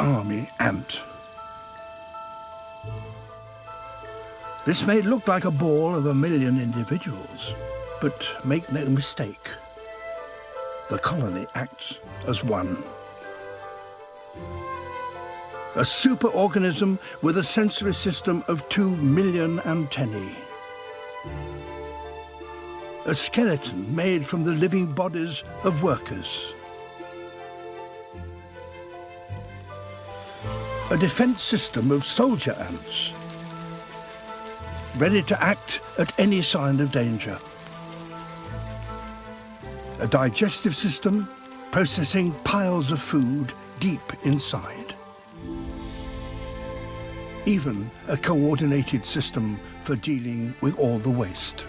army ant. This may look like a ball of 1 million individuals, but make no mistake, the colony acts as one. A superorganism with a sensory system of 2 million antennae. A skeleton made from the living bodies of workers. A defense system of soldier ants, ready to act at any sign of danger. A digestive system processing piles of food deep inside. Even a coordinated system for dealing with all the waste.